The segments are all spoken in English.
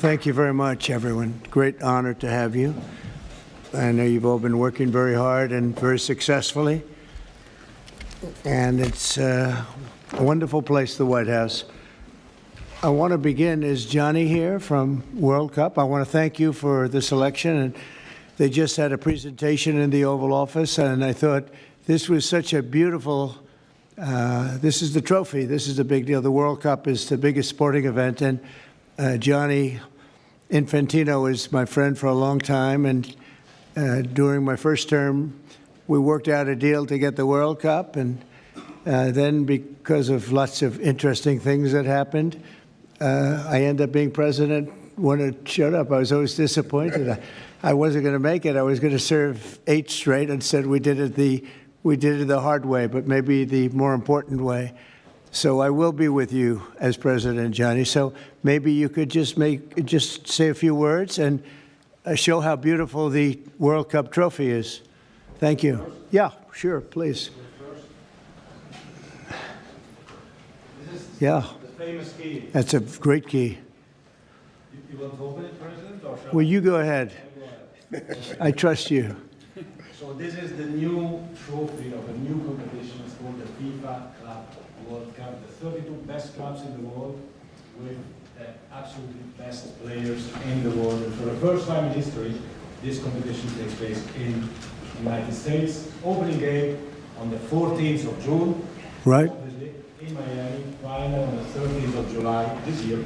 thank you very much, everyone. Great honor to have you. I know you've all been working very hard and very successfully. And it's a wonderful place, the White House. I want to begin, is Johnny here from World Cup? I want to thank you for the selection. And they just had a presentation in the Oval Office, and I thought this was such a beautiful, this is the trophy. This is the big deal. The World Cup is the biggest sporting event, and Gianni Infantino is my friend for a long time, and during my first term, we worked out a deal to get the World Cup, and then because of lots of interesting things that happened, I ended up being president when it showed up. I was always disappointed. I wasn't going to make it. I was going to serve 8 straight. Instead, we did it the hard way, but maybe the more important way. So I will be with you as president, Johnny. So maybe you could just say a few words and show how beautiful the World Cup trophy is. Thank you. Yeah, sure, please. Yeah. The famous key. That's a great key. You want to open it, President? Or Well, you go ahead. I trust you. So this is the new trophy of a new competition. It's called the FIFA Club World Cup. The 32 best clubs in the world with the absolutely best players in the world. And for the first time in history, this competition takes place in the United States. Opening game on the 14th of June. Right. In Miami, final on the 13th of July this year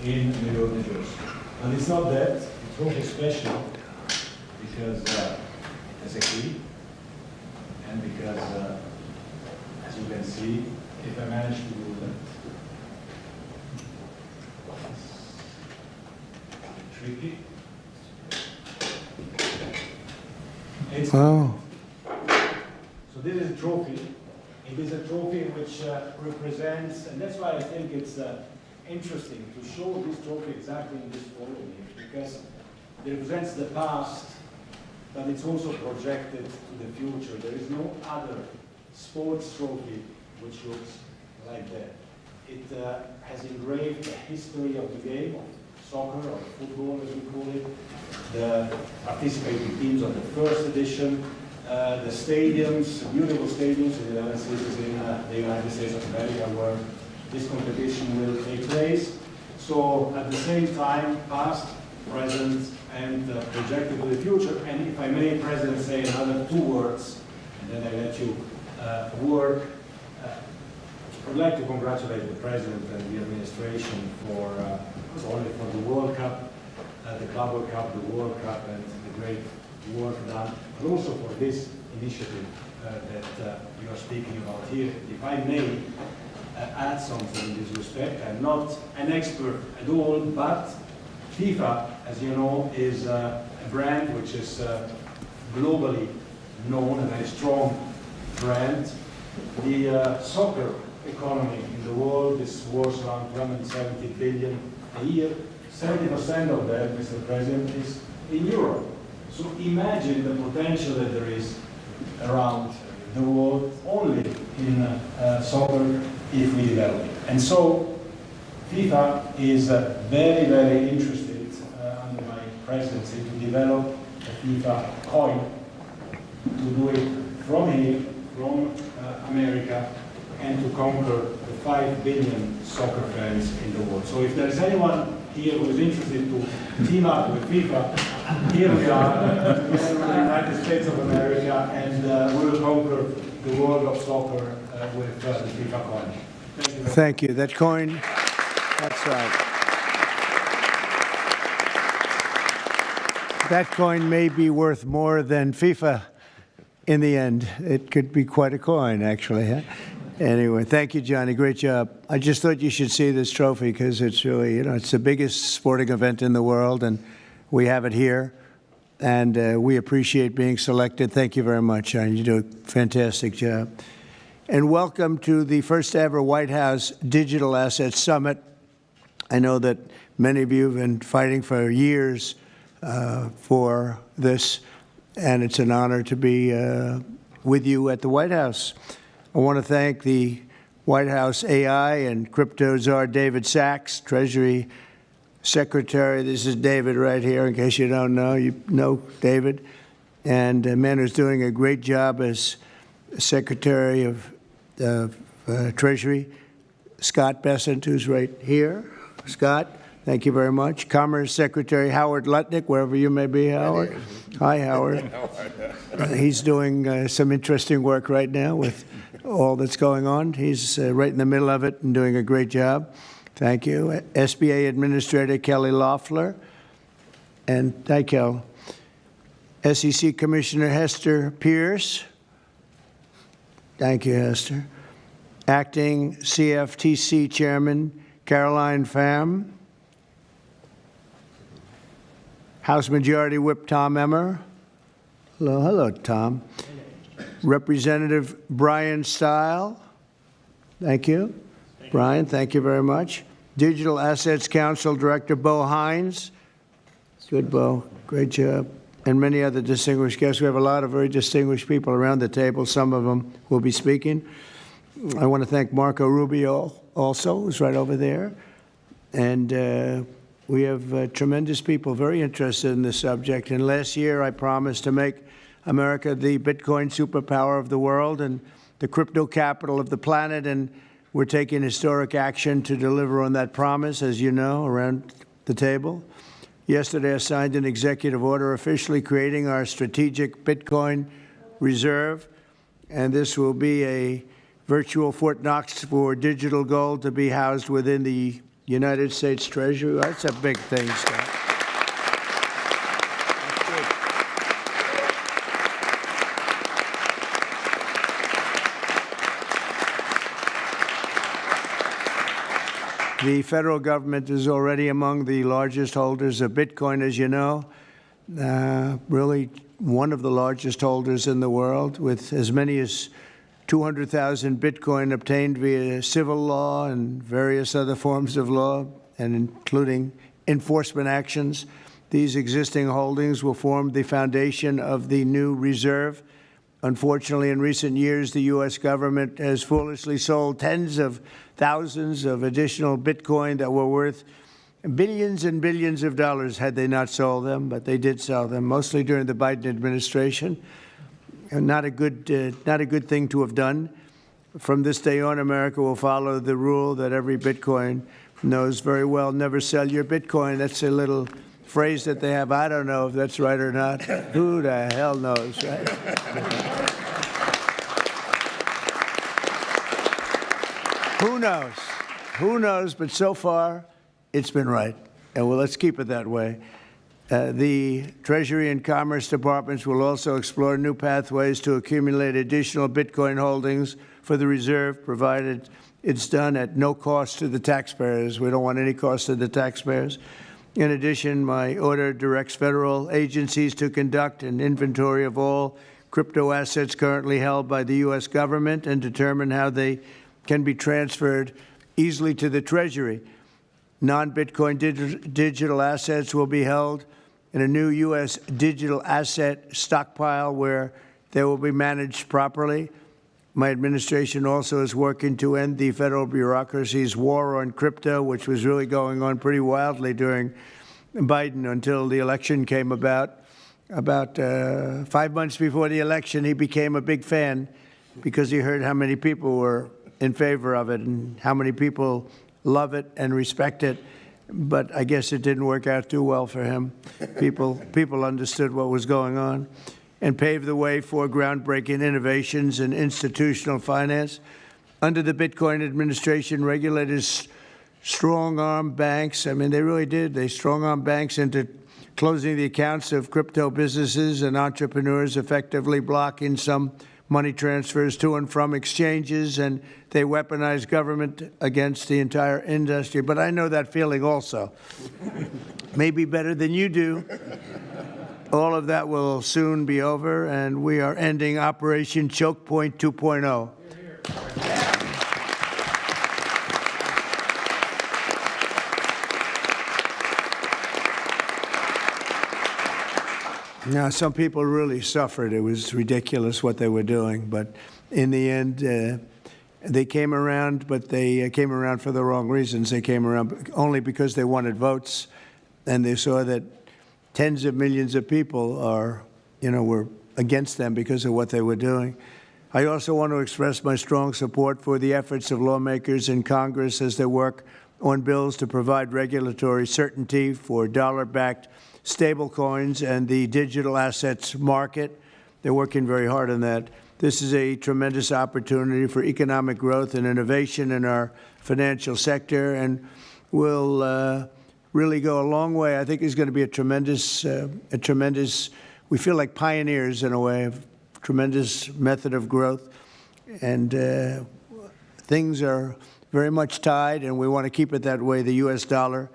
in New York, New Jersey. And it's not that, it's also special because it's a key, and because, as you can see, if I manage to do that, it's tricky. It's Oh. So this is a trophy. It is a trophy which represents, and that's why I think it's interesting to show this trophy exactly in this photo here, because it represents the past, but it's also projected to the future. There is no other sports trophy which looks like that. It has engraved the history of the game, of soccer, or football as we call it, the participating teams of the first edition, the stadiums, beautiful stadiums in the 11 cities in the United States of America where this competition will take place. So at the same time, past, present, and projected to the future. And if I may, President, say another 2 words, and then I let you work. I would like to congratulate the President and the administration for, not only for the World Cup, the Club World Cup, the World Cup, and the great work done, but also for this initiative that you are speaking about here. If I may add something in this respect, I'm not an expert at all, but FIFA, as you know, is a brand which is globally known, a very strong brand. The soccer economy in the world is worth around 270 billion a year. 70% of that, Mr. President, is in Europe. So imagine the potential that there is around the world only in soccer if we develop it. And so FIFA is very, very interested under my presidency to develop a FIFA coin, to do it from here, from America, and to conquer the 5 billion soccer fans in the world. So if there is anyone here who is interested to team up with FIFA, here we are, together with the United States of America, and we will conquer the world of soccer with the FIFA coin. Thank you. Thank you. That coin, that's right. That coin may be worth more than FIFA in the end. It could be quite a coin, actually. Huh? Anyway, thank you, Johnny. Great job. I just thought you should see this trophy because it's really, it's the biggest sporting event in the world, and we have it here. And we appreciate being selected. Thank you very much, Johnny. You do a fantastic job. And welcome to the first ever White House Digital Assets Summit. I know that many of you have been fighting for years for this, and it's an honor to be with you at the White House. I want to thank the White House AI and crypto czar David Sachs, Treasury Secretary. This is David right here, in case you don't know. You know David. And a man who's doing a great job as Secretary of Treasury, Scott Bessent, who's right here. Scott, thank you very much. Commerce Secretary Howard Lutnick, wherever you may be, Howard. Hi, Howard. He's doing some interesting work right now with all that's going on. He's right in the middle of it and doing a great job. Thank you. SBA Administrator Kelly Loeffler. And thank you. SEC Commissioner Hester Pierce. Thank you, Hester. Acting CFTC Chairman Caroline Pham. House Majority Whip Tom Emmer. Hello, hello, Tom. Representative Brian Stile. Thank you. Brian, thank you very much. Digital Assets Council Director Bo Hines. Good, Bo. Great job. And many other distinguished guests. We have a lot of very distinguished people around the table. Some of them will be speaking. I want to thank Marco Rubio also, who's right over there. And we have tremendous people very interested in this subject. And last year, I promised to make America the Bitcoin superpower of the world and the crypto capital of the planet. And we're taking historic action to deliver on that promise, as you know, around the table. Yesterday, I signed an executive order officially creating our strategic Bitcoin reserve. And this will be a virtual Fort Knox for digital gold to be housed within the United States Treasury. That's a big thing, Scott. The federal government is already among the largest holders of Bitcoin, as you know, really one of the largest holders in the world, with as many as 200,000 Bitcoin obtained via civil law and various other forms of law, and including enforcement actions. These existing holdings will form the foundation of the new reserve. Unfortunately, in recent years, the U.S. government has foolishly sold tens of thousands of additional Bitcoin that were worth billions and billions of dollars had they not sold them, but they did sell them, mostly during the Biden administration. And not a good thing to have done. From this day on, America will follow the rule that every Bitcoin knows very well: never sell your Bitcoin. That's a little phrase that they have. I don't know if that's right or not. Who the hell knows, right? Who knows? Who knows? But so far, it's been right. And well, let's keep it that way. The Treasury and Commerce Departments will also explore new pathways to accumulate additional Bitcoin holdings for the reserve, provided it's done at no cost to the taxpayers. We don't want any cost to the taxpayers. In addition, my order directs federal agencies to conduct an inventory of all crypto assets currently held by the U.S. government and determine how they can be transferred easily to the Treasury. Non-Bitcoin digital assets will be held in a new U.S. digital asset stockpile where they will be managed properly. My administration also is working to end the federal bureaucracy's war on crypto, which was really going on pretty wildly during Biden until the election came about. About 5 months before the election, he became a big fan because he heard how many people were in favor of it and how many people love it and respect it. But I guess it didn't work out too well for him. People understood what was going on and paved the way for groundbreaking innovations in institutional finance. Under the Bitcoin administration, regulators strong-armed banks. I mean, they really did. They strong-armed banks into closing the accounts of crypto businesses and entrepreneurs, effectively blocking some money transfers to and from exchanges, and they weaponized government against the entire industry. But I know that feeling also. Maybe better than you do. All of that will soon be over, and we are ending Operation Choke Point 2.0. Now, some people really suffered. It was ridiculous what they were doing. But in the end, They came around, but they came around for the wrong reasons. They came around only because they wanted votes, and they saw that tens of millions of people were against them because of what they were doing. I also want to express my strong support for the efforts of lawmakers in Congress as they work on bills to provide regulatory certainty for dollar-backed stablecoins and the digital assets market. They're working very hard on that. This is a tremendous opportunity for economic growth and innovation in our financial sector, and will really go a long way. I think it's going to be a tremendous, we feel like pioneers in a way, of tremendous method of growth. And things are very much tied, and we want to keep it that way, the U.S. dollar,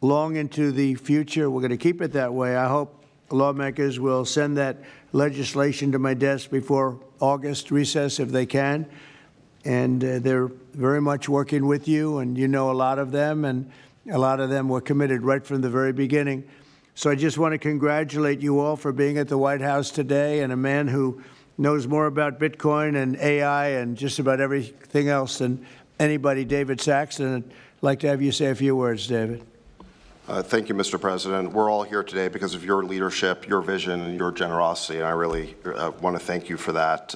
long into the future. We're going to keep it that way. I hope lawmakers will send that legislation to my desk before August recess if they can. And they're very much working with you, and you know a lot of them, and a lot of them were committed right from the very beginning. So I just want to congratulate you all for being at the White House today, and a man who knows more about Bitcoin and AI and just about everything else than anybody, David Saxton. I'd like to have you say a few words, David. Thank you, Mr. President. We're all here today because of your leadership, your vision, and your generosity, and I really want to thank you for that.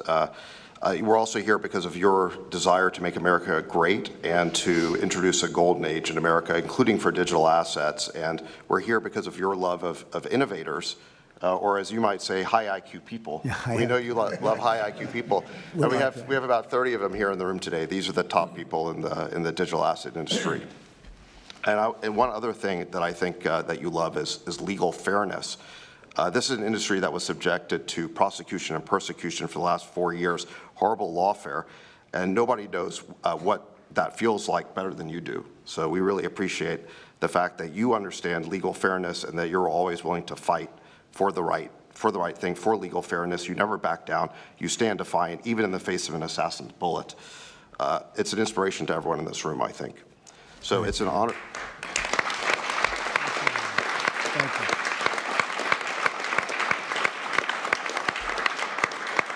We're also here because of your desire to make America great and to introduce a golden age in America, including for digital assets. And we're here because of your love of innovators, or as you might say, high IQ people. Yeah, we know you love high IQ people. And we have about 30 of them here in the room today. These are the top people in the digital asset industry. And one other thing that I think that you love is legal fairness. This is an industry that was subjected to prosecution and persecution for the last 4 years, horrible lawfare, and nobody knows what that feels like better than you do. So we really appreciate the fact that you understand legal fairness and that you're always willing to fight for the right thing, for legal fairness. You never back down. You stand defiant, even in the face of an assassin's bullet. It's an inspiration to everyone in this room, I think. So it's an honor. Thank you.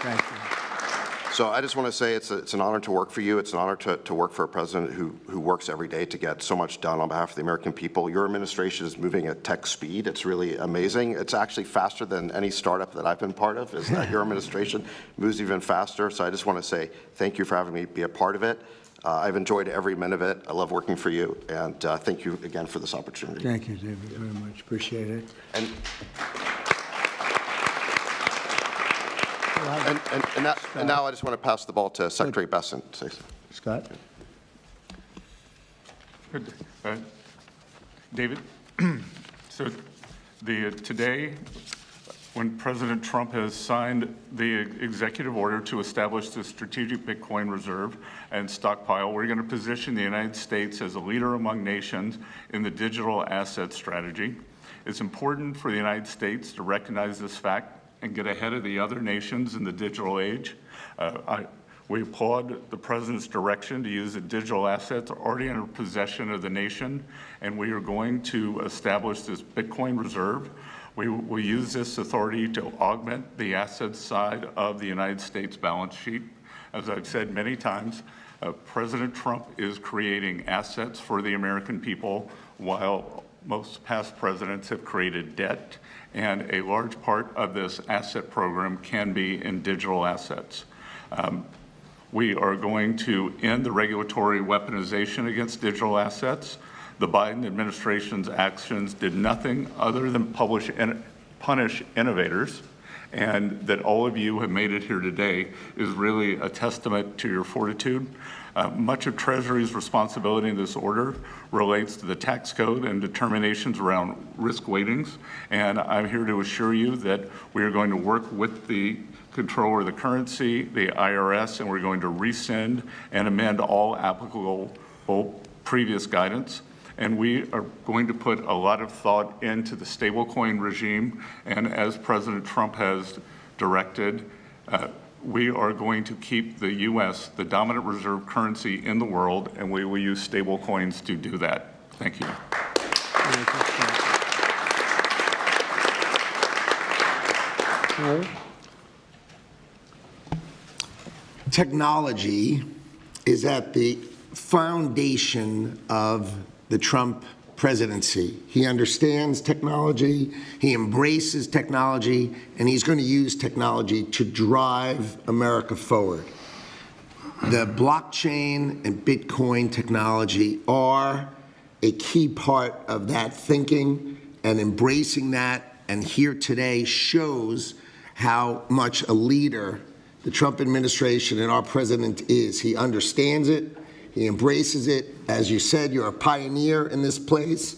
Thank you. So I just want to say it's an honor to work for you. It's an honor to work for a president who works every day to get so much done on behalf of the American people. Your administration is moving at tech speed. It's really amazing. It's actually faster than any startup that I've been part of. Is that your administration moves even faster. So I just want to say thank you for having me be a part of it. I've enjoyed every minute of it. I love working for you, and thank you again for this opportunity. Thank you, David, very much. Appreciate it. And now I just want to pass the ball to Secretary Besson. Scott? Good. David, so today, when President Trump has signed the executive order to establish the strategic Bitcoin reserve and stockpile, we're going to position the United States as a leader among nations in the digital asset strategy. It's important for the United States to recognize this fact and get ahead of the other nations in the digital age. We applaud the President's direction to use the digital assets already in possession of the nation, and we are going to establish this Bitcoin reserve. We will use this authority to augment the assets side of the United States balance sheet. As I've said many times, President Trump is creating assets for the American people, while most past presidents have created debt, and a large part of this asset program can be in digital assets. We are going to end the regulatory weaponization against digital assets. The Biden administration's actions did nothing other than punish innovators, and that all of you have made it here today is really a testament to your fortitude. Much of Treasury's responsibility in this order relates to the tax code and determinations around risk weightings, and I'm here to assure you that we are going to work with the Controller of the Currency, the IRS, and we're going to rescind and amend all applicable previous guidance. And we are going to put a lot of thought into the stablecoin regime, and as President Trump has directed, we are going to keep the U.S. the dominant reserve currency in the world, and we will use stablecoins to do that. Thank you. Technology is at the foundation of the Trump presidency. He understands technology, he embraces technology, and he's going to use technology to drive America forward. The blockchain and Bitcoin technology are a key part of that thinking, and embracing that, and here today shows how much a leader the Trump administration and our president is. He understands it, he embraces it. As you said, you're a pioneer in this place,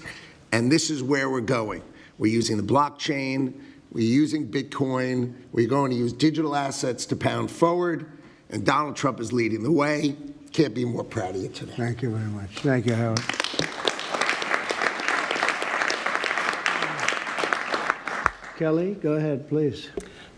and this is where we're going. We're using the blockchain, we're using Bitcoin, we're going to use digital assets to pound forward, and Donald Trump is leading the way. Can't be more proud of you today. Thank you very much. Thank you, Howard. Kelly, go ahead, please.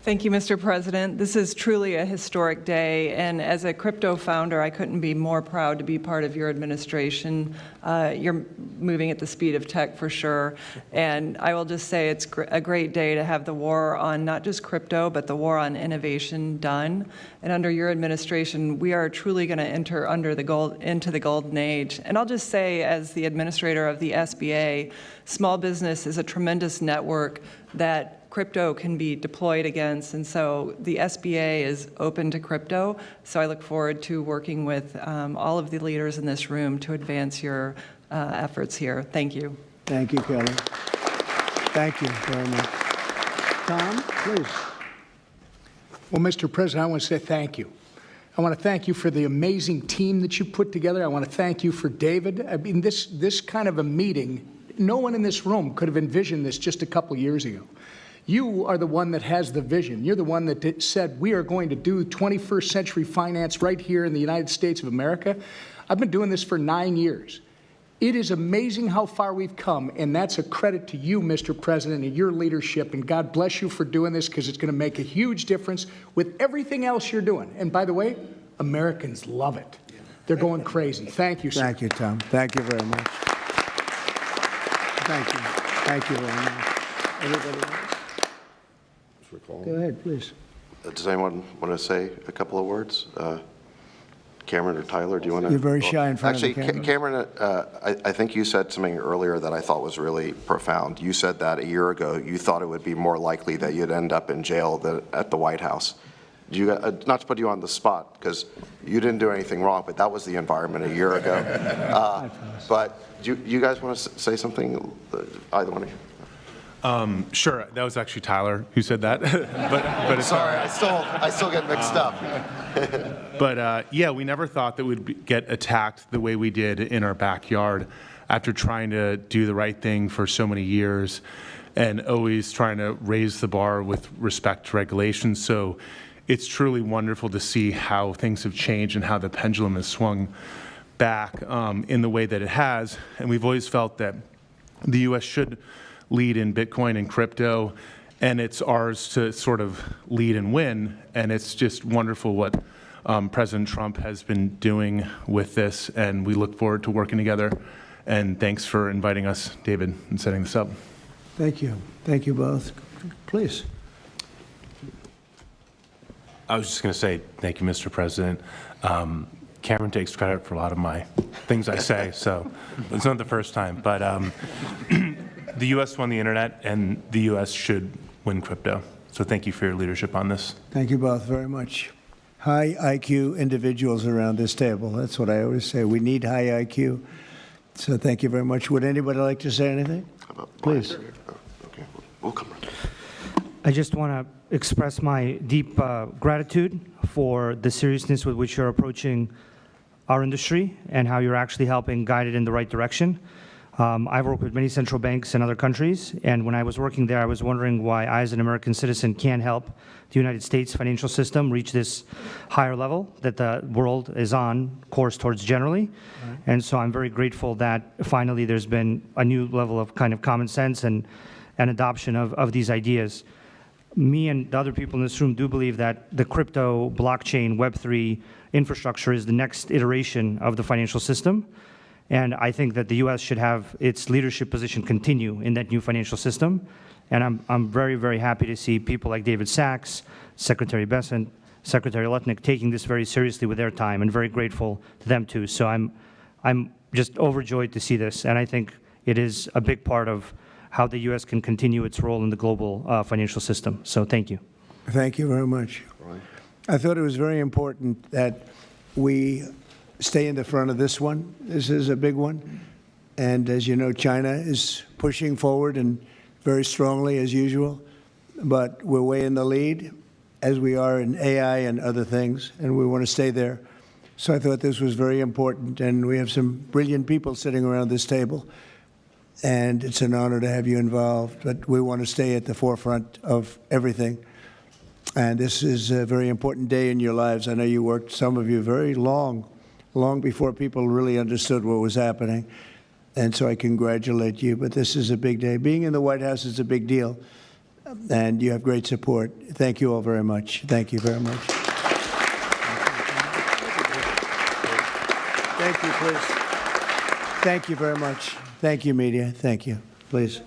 Thank you, Mr. President. This is truly a historic day, and as a crypto founder, I couldn't be more proud to be part of your administration. You're moving at the speed of tech for sure, and I will just say it's a great day to have the war on not just crypto, but the war on innovation done. And under your administration, we are truly going to enter into the golden age. And I'll just say, as the administrator of the SBA, small business is a tremendous network that crypto can be deployed against, and so the SBA is open to crypto. So I look forward to working with all of the leaders in this room to advance your efforts here. Thank you. Thank you, Kelly. Thank you very much. Tom, please. Well, Mr. President, I want to say thank you. I want to thank you for the amazing team that you put together. I want to thank you for David. I mean, this kind of a meeting, no one in this room could have envisioned this just a couple years ago. You are the one that has the vision. You're the one that said, we are going to do 21st century finance right here in the United States of America. I've been doing this for 9 years. It is amazing how far we've come, and that's a credit to you, Mr. President, and your leadership, and God bless you for doing this, because it's going to make a huge difference with everything else you're doing. And by the way, Americans love it. They're going crazy. Thank you, sir. Thank you, Tom. Thank you very much. Thank you. Thank you very much. Everybody else? Go ahead, please. Does anyone want to say a couple of words? Cameron or Tyler, do you want to? You're very shy in front of the camera. Actually, Cameron, I think you said something earlier that I thought was really profound. You said that a year ago you thought it would be more likely that you'd end up in jail than at the White House. Not to put you on the spot, because you didn't do anything wrong, but that was the environment a year ago. But do you guys want to say something, either one of you? Sure, that was actually Tyler who said that. but it's sorry, I still get mixed up. But yeah, we never thought that we'd get attacked the way we did in our backyard after trying to do the right thing for so many years and always trying to raise the bar with respect to regulations. So it's truly wonderful to see how things have changed and how the pendulum has swung back in the way that it has. And we've always felt that the U.S. should lead in Bitcoin and crypto, and it's ours to sort of lead and win. And it's just wonderful what President Trump has been doing with this, and we look forward to working together. And thanks for inviting us, David, and setting this up. Thank you. Thank you both. Please. I was just going to say thank you, Mr. President. Cameron takes credit for a lot of my things I say, so it's not the first time. But the U.S. won the internet, and the U.S. should win crypto. So thank you for your leadership on this. Thank you both very much. High IQ individuals around this table. That's what I always say. We need high IQ. So thank you very much. Would anybody like to say anything? Please. Okay, we'll come right. I just want to express my deep gratitude for the seriousness with which you're approaching our industry and how you're actually helping guide it in the right direction. I've worked with many central banks in other countries, and when I was working there, I was wondering why I, as an American citizen, can't help the United States financial system reach this higher level that the world is on course towards generally. Right. And so I'm very grateful that finally there's been a new level of kind of common sense and adoption of these ideas. Me and the other people in this room do believe that the crypto, blockchain, Web3 infrastructure is the next iteration of the financial system. And I think that the U.S. should have its leadership position continue in that new financial system. And I'm very, very happy to see people like David Sachs, Secretary Bessent, Secretary Lutnick taking this very seriously with their time, and very grateful to them too. So I'm just overjoyed to see this, and I think it is a big part of how the U.S. can continue its role in the global financial system. So thank you. Thank you very much. I thought it was very important that we stay in the front of this one. This is a big one. And as you know, China is pushing forward and very strongly as usual. But we're way in the lead, as we are in AI and other things, and we want to stay there. So I thought this was very important. And we have some brilliant people sitting around this table. And it's an honor to have you involved. But we want to stay at the forefront of everything. And this is a very important day in your lives. I know you worked, some of you, very long before people really understood what was happening. And so I congratulate you. But this is a big day. Being in the White House is a big deal. And you have great support. Thank you all very much. Thank you very much. Thank you, please. Thank you very much. Thank you, media. Thank you. Please.